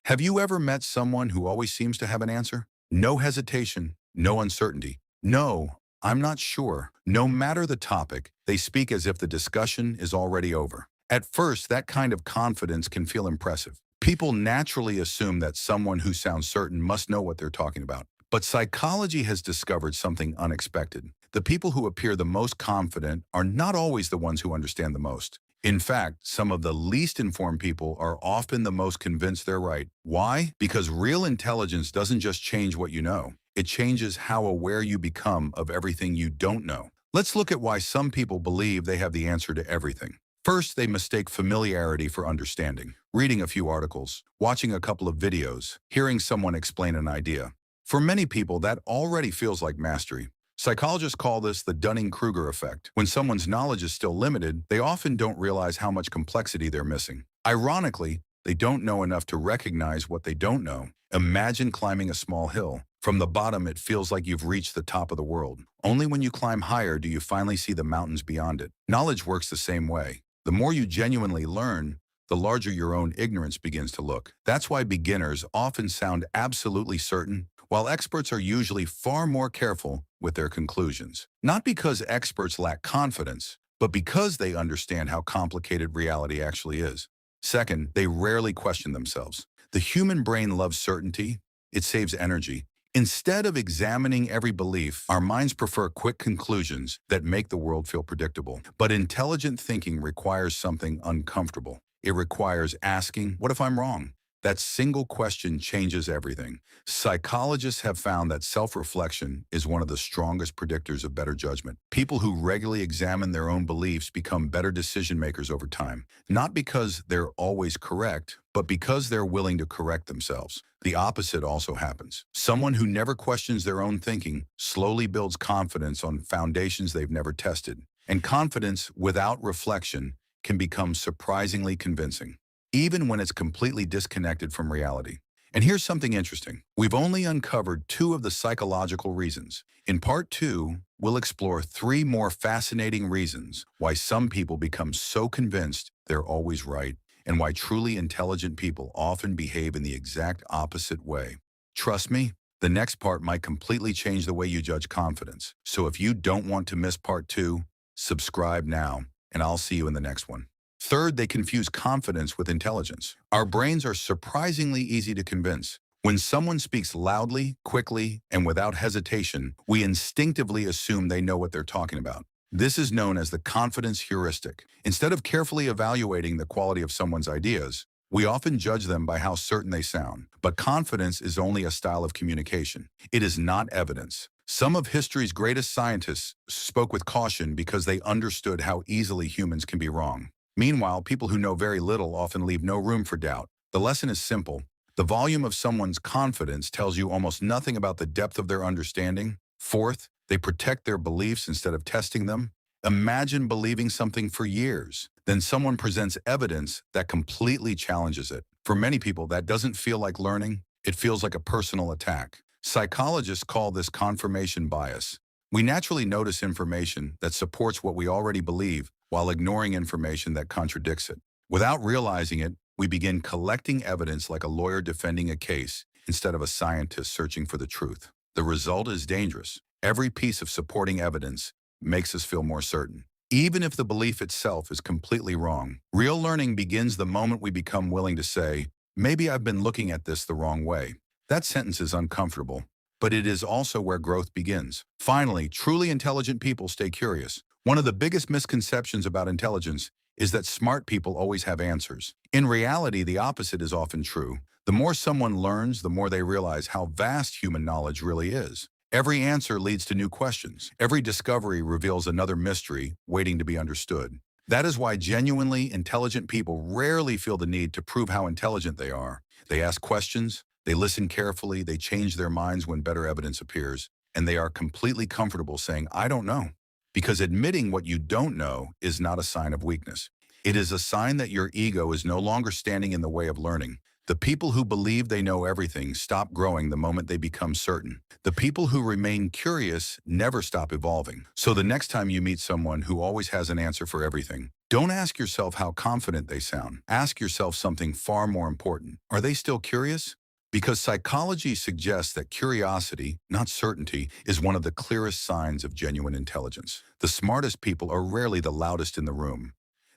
Have you ever met someone who always seems to have an answer? No hesitation, no uncertainty. No, I'm not sure. No matter the topic, they speak as if the discussion is already over. At first, that kind of confidence can feel impressive. People naturally assume that someone who sounds certain must know what they're talking about. But psychology has discovered something unexpected. The people who appear the most confident are not always the ones who understand the most. In fact, some of the least informed people are often the most convinced they're right. Why? Because real intelligence doesn't just change what you know. It changes how aware you become of everything you don't know. Let's look at why some people believe they have the answer to everything. First, they mistake familiarity for understanding. Reading a few articles, watching a couple of videos, hearing someone explain an idea. For many people, that already feels like mastery. Psychologists call this the Dunning-Kruger Effect. When someone's knowledge is still limited, they often don't realize how much complexity they're missing. Ironically, they don't know enough to recognize what they don't know. Imagine climbing a small hill. From the bottom, it feels like you've reached the top of the world. Only when you climb higher do you finally see the mountains beyond it. Knowledge works the same way. The more you genuinely learn, the larger your own ignorance begins to look. That's why beginners often sound absolutely certain, while experts are usually far more careful with their conclusions. Not because experts lack confidence, but because they understand how complicated reality actually is. Second, they rarely question themselves. The human brain loves certainty. It saves energy. Instead of examining every belief, our minds prefer quick conclusions that make the world feel predictable. But intelligent thinking requires something uncomfortable. It requires asking, what if I'm wrong? That single question changes everything. Psychologists have found that self-reflection is one of the strongest predictors of better judgment. People who regularly examine their own beliefs become better decision makers over time, not because they're always correct, but because they're willing to correct themselves. The opposite also happens. Someone who never questions their own thinking slowly builds confidence on foundations they've never tested. And confidence without reflection can become surprisingly convincing, even when it's completely disconnected from reality. And here's something interesting. We've only uncovered two of the psychological reasons. In part two, we'll explore three more fascinating reasons why some people become so convinced they're always right, and why truly intelligent people often behave in the exact opposite way. Trust me, the next part might completely change the way you judge confidence. So if you don't want to miss part two, subscribe now, and I'll see you in the next one. Third, they confuse confidence with intelligence. Our brains are surprisingly easy to convince. When someone speaks loudly, quickly, and without hesitation, we instinctively assume they know what they're talking about. This is known as the confidence heuristic. Instead of carefully evaluating the quality of someone's ideas, we often judge them by how certain they sound. But confidence is only a style of communication. It is not evidence. Some of history's greatest scientists spoke with caution because they understood how easily humans can be wrong. Meanwhile, people who know very little often leave no room for doubt. The lesson is simple. The volume of someone's confidence tells you almost nothing about the depth of their understanding. Fourth, they protect their beliefs instead of testing them. Imagine believing something for years. Then someone presents evidence that completely challenges it. For many people, that doesn't feel like learning. It feels like a personal attack. Psychologists call this confirmation bias. We naturally notice information that supports what we already believe while ignoring information that contradicts it. Without realizing it, we begin collecting evidence like a lawyer defending a case instead of a scientist searching for the truth. The result is dangerous. Every piece of supporting evidence makes us feel more certain, even if the belief itself is completely wrong. Real learning begins the moment we become willing to say, maybe I've been looking at this the wrong way. That sentence is uncomfortable, but it is also where growth begins. Finally, truly intelligent people stay curious. One of the biggest misconceptions about intelligence is that smart people always have answers. In reality, the opposite is often true. The more someone learns, the more they realize how vast human knowledge really is. Every answer leads to new questions. Every discovery reveals another mystery waiting to be understood. That is why genuinely intelligent people rarely feel the need to prove how intelligent they are. They ask questions, they listen carefully, they change their minds when better evidence appears, and they are completely comfortable saying, I don't know. Because admitting what you don't know is not a sign of weakness. It is a sign that your ego is no longer standing in the way of learning. The people who believe they know everything stop growing the moment they become certain. The people who remain curious never stop evolving. So the next time you meet someone who always has an answer for everything, don't ask yourself how confident they sound. Ask yourself something far more important. Are they still curious? Because psychology suggests that curiosity, not certainty, is one of the clearest signs of genuine intelligence. The smartest people are rarely the loudest in the room.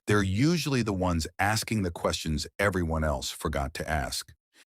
They're usually the ones asking the questions everyone else forgot to ask.